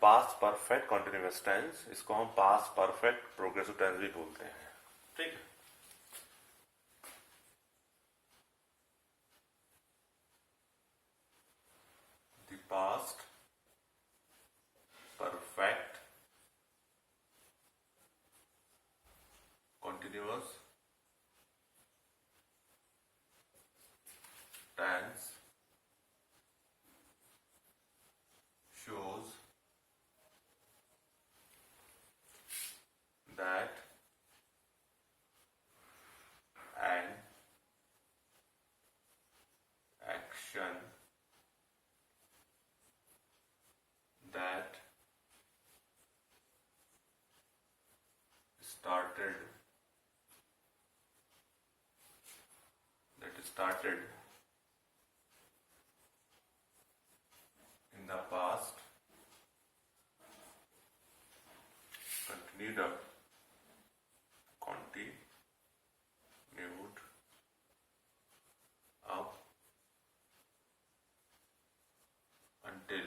Past perfect continuous tense, इसको हम past perfect progressive tense भी बोलते हैं। ठीक है, the past perfect continuous tense shows that an action that started in the past continued up until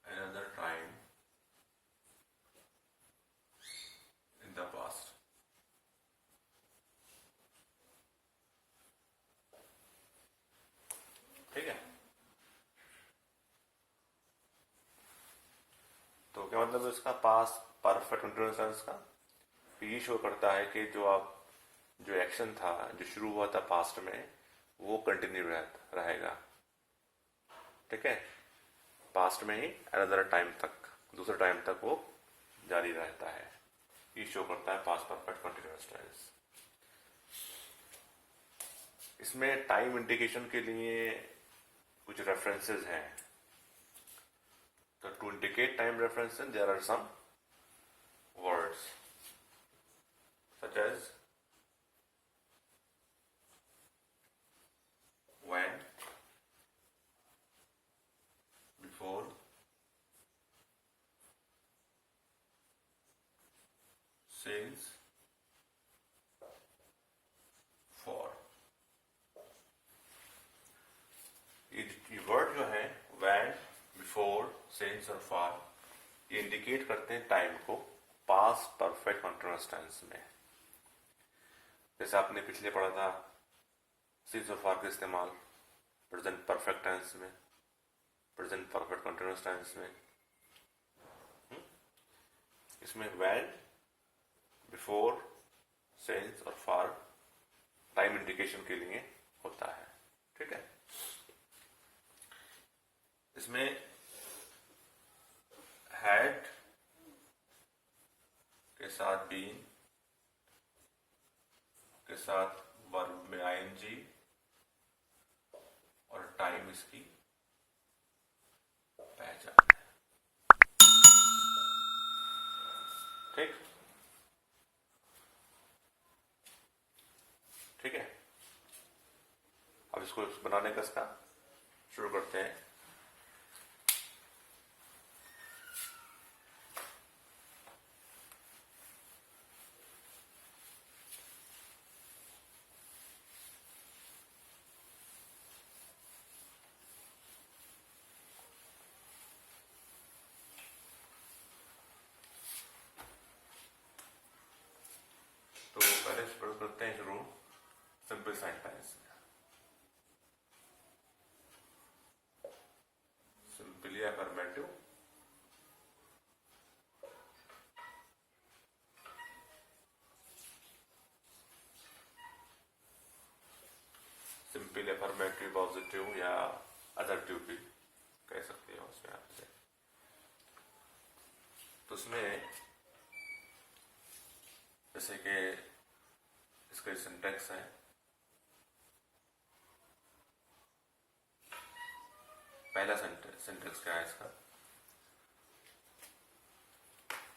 another time in the past। ठीक है, तो क्या मतलब इसका पास्ट परफेक्ट कंटिन्यूअस टेंस का ये शो करता है कि जो एक्शन था जो शुरू हुआ था पास्ट में वो कंटिन्यू रहेगा। ठीक है, पास्ट में ही अनदर टाइम तक, दूसरे टाइम तक वो जारी रहता है। ये शो करता है पास्ट परफेक्ट कंटिन्यूअस टेंस। इसमें टाइम इंडिकेशन के लिए कुछ रेफरेंसेस हैं। तो to indicate time references there are some words such as when, before, since, for। ये वर्ड जो है when, before, since और for, ये इंडिकेट करते हैं टाइम को पास्ट परफेक्ट कंटिन्यूअस टेंस में। जैसे आपने पिछले पढ़ा था सिंस और फॉर का इस्तेमाल प्रेजेंट परफेक्ट टेंस में, प्रेजेंट परफेक्ट कंटिन्यूअस टेंस में। इसमें व्हेन, बिफोर, सिंस और फॉर टाइम इंडिकेशन के लिए होता है। ठीक है, इसमें हैड के साथ बीन के साथ वर्ब में आईएनजी और टाइम इसकी पहचान है। ठीक, ठीक है, अब इसको बनाने का इसका शुरू करते हैं। तो पहले शुरू करते हैं शुरू सिंपल सेंटेंस में। Simply affirmative, simple affirmative positive या अदर्टिव भी कह सकते हो उसमें आपसे। तो उसमें जैसे कि इसका सिंटेक्स है, पहला सिंटेक्स क्या है इसका,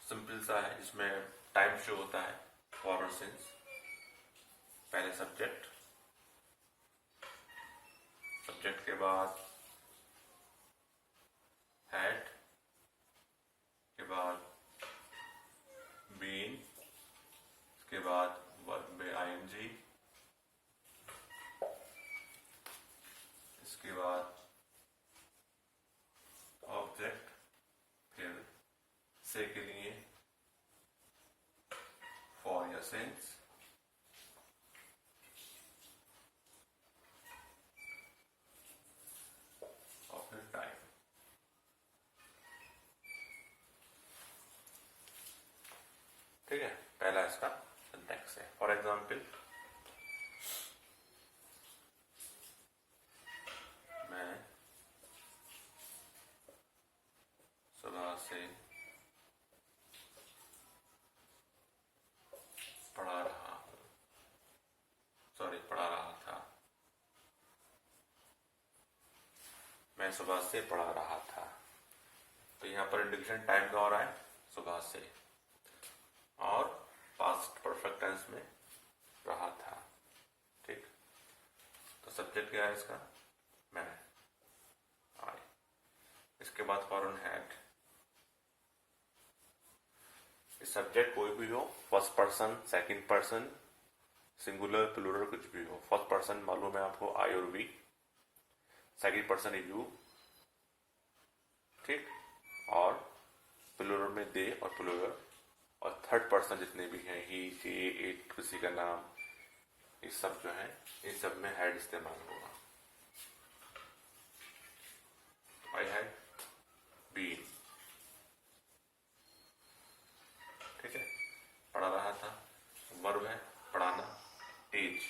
सिंपल सा है, जिसमें टाइम शो होता है फॉरवर्ड सिंस, पहले सब्जेक्ट, सब्जेक्ट के बाद हैड, के बाद बीन, के बाद वर्ब में आईएनजी, इसके बाद सेंस ऑफ द टाइम। ठीक है, पहला इसका सिंटैक्स है। फॉर एग्जाम्पल, मैं सुबह से पढ़ा रहा था। मैं सुबह से पढ़ा रहा था। तो यहाँ पर इंडिकेशन टाइम का हो रहा है सुबह से, और पास्ट परफेक्ट टेंस में रहा था। ठीक, तो सब्जेक्ट क्या है इसका? मैं, आई। इसके बाद फॉरन हैड। सब्जेक्ट कोई भी हो, first person, second person, singular, plural, कुछ भी हो। फर्स्ट पर्सन मालूम है आपको, आई और वी। सेकंड पर्सन यू, ठीक, और प्लूरल में दे और प्लूरल, और थर्ड पर्सन जितने भी हैं, ही, शी, इट, किसी का नाम, ये सब जो है, इन सब में हैड इस्तेमाल होगा। आई हैड बीन, ठीक है, पढ़ा रहा था, वर्ब है पढ़ाना, टीच।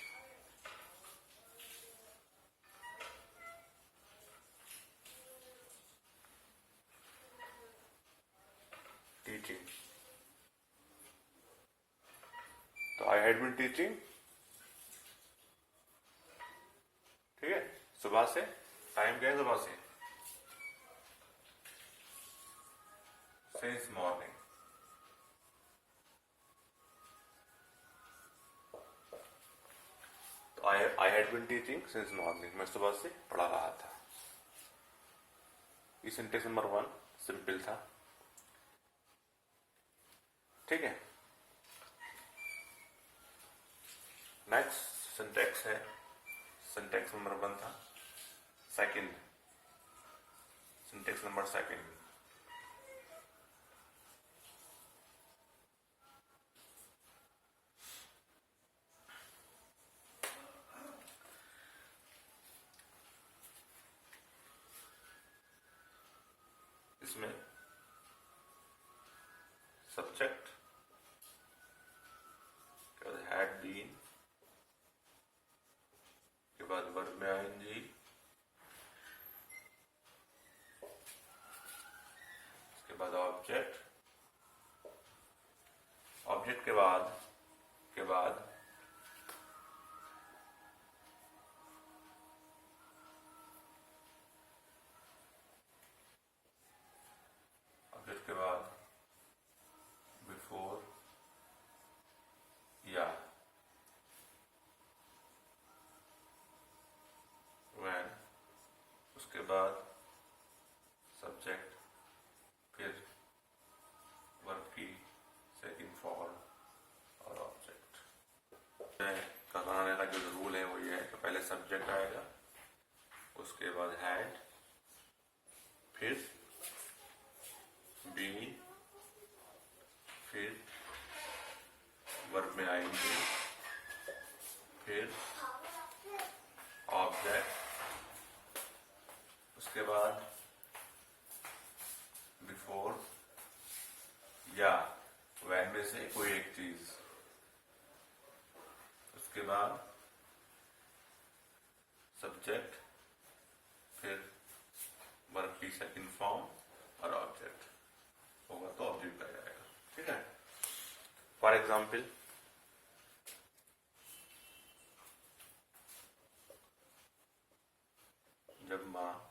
टीचिंग, तो आई हैड बीन टीचिंग। ठीक है, सुबह से, टाइम क्या है सुबह से? Since morning. तो I had been teaching since morning, मैं सुबह से पढ़ा रहा था। ये सेंटेंस नंबर 1 सिंपल था। ठीक है, नेक्स्ट सिंटेक्स है, सिंटेक्स नंबर 1 था। Second, syntax number 2। इसमें सब्जेक्ट के बाद हैड बीन, के बाद वर्ब में आएंगी, इसके बाद ऑब्जेक्ट, ऑब्जेक्ट के बाद बिफोर या व्हेन, उसके बाद सब्जेक्ट, फिर वर्ब की सेकंड फॉर्म और ऑब्जेक्ट। बनाने का जो रूल है वो ये है कि पहले सब्जेक्ट आएगा, उसके बाद हैड, फिर बीन, फिर वर्ब में आएंगे, फिर ऑब्जेक्ट, उसके बाद बिफोर या व्हेन में से कोई एक चीज, उसके बाद सब्जेक्ट, फिर वर्ब की सेकंड फॉर्म और ऑब्जेक्ट होगा तो ऑब्जेक्ट आ जाएगा। ठीक है, फॉर एग्जाम्पल, जब माँ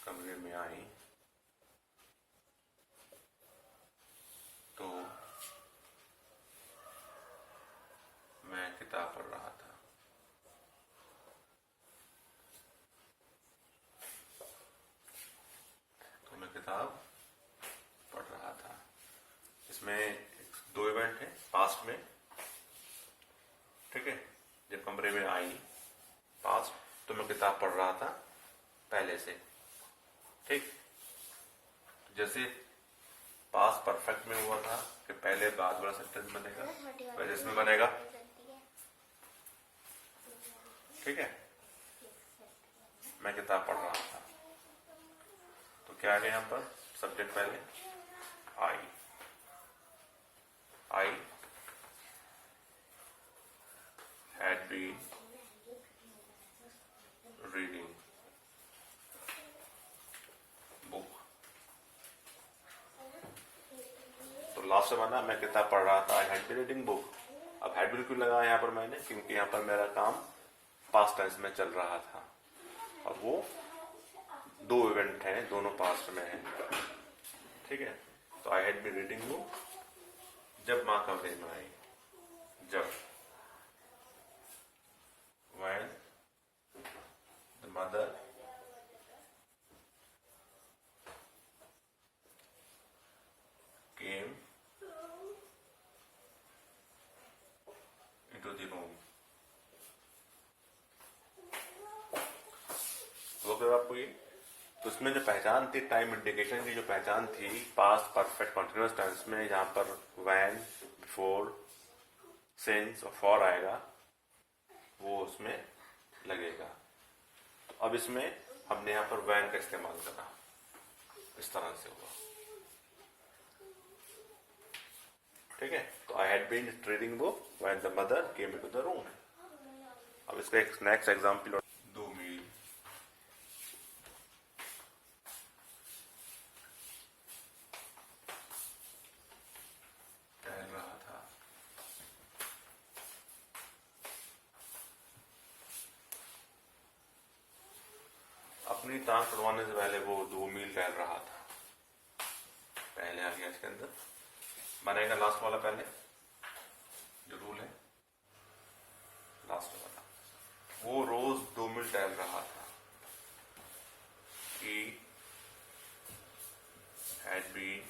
कमरे में आई तो मैं किताब पढ़ रहा था। तो मैं किताब पढ़ रहा था। इसमें दो इवेंट है पास्ट में। ठीक है, जब कमरे में आई, पास्ट, तो मैं किताब पढ़ रहा था पहले से। ठीक, जैसे पास्ट परफेक्ट में हुआ था कि पहले बाद वाला सेंटेंस बनेगा, वैसे इसमें बनेगा। ठीक है, मैं किताब पढ़ रहा था, तो क्या आ गया यहाँ पर सब्जेक्ट पहले I had been reading book। तो लास्ट में बना मैं किताब पढ़ रहा था, I had been reading book. अब हैड बीन क्यों लगाया यहाँ पर मैंने, क्योंकि यहाँ पर मेरा काम पास्ट टेंस में चल रहा था और वो दो इवेंट हैं, दोनों पास्ट में हैं। ठीक है, तो I had been reading book जब माँ कमरे में आई, जब when the mother came into the room। वो क्या आपको ये, तो उसमें जो पहचान थी टाइम इंडिकेशन की, जो पहचान थी पास्ट परफेक्ट कॉन्टिन्यूअस टेंस में, जहां पर when, बिफोर, सिंस और फॉर आएगा, वो उसमें लगेगा। तो अब इसमें हमने यहाँ पर वैन का इस्तेमाल करा, इस तरह से हुआ। ठीक है, तो I had been reading book when the mother came into the room. अब इसका एक नेक्स्ट एग्जांपल, 2 मील टहल रहा था। अपनी टांग तुड़वाने से पहले वो 2 मील टहल रहा था। पहले आ गया इसके अंदर, बनेगा लास्ट वाला पहले, जो रूल है लास्ट वाला। वो रोज 2 मील टहल रहा था। He had been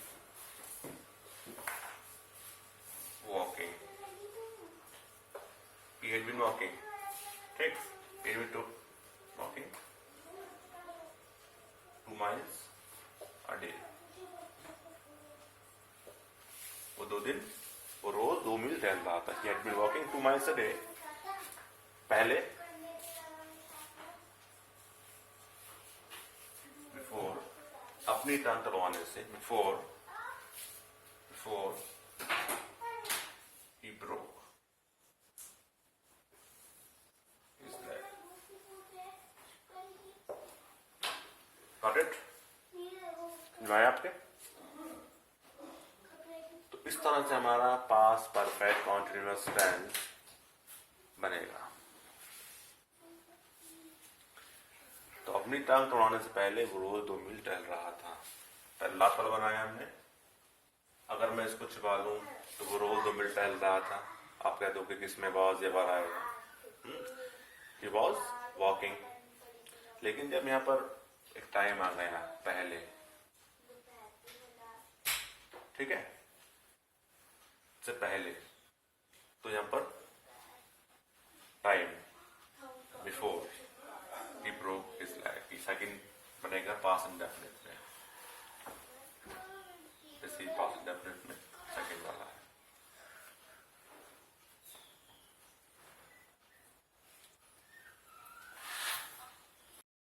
walking। He had been walking। ठीक, he had been walking 2 miles a day। वो 2 दिन, वो रोज 2 मील टहल रहा था। He had been walking 2 miles a day। पहले बिफोर, अपनी टांग तुड़वाने से, before he broke his leg। Got it? समझाया आपके? तो इस तरह से हमारा पास्ट परफेक्ट कॉन्टिन्यूअस टेंस बनेगा। तो अपनी टांग तुड़वाने से पहले वो रोज 2 मील टहल रहा था। पहले लास्ट वाला बनाया हमने। अगर मैं इसको छिपा लूं तो वो रोज 2 मील टहल रहा था, आप कह दो कि किसमें वॉज या वर आएगा, ही वॉज वॉकिंग। लेकिन जब यहाँ पर एक टाइम आ गया पहले, ठीक है, से पहले, तो यहाँ पर time before he broke his leg, second बनेगा पास्ट इंडेफिनिट में।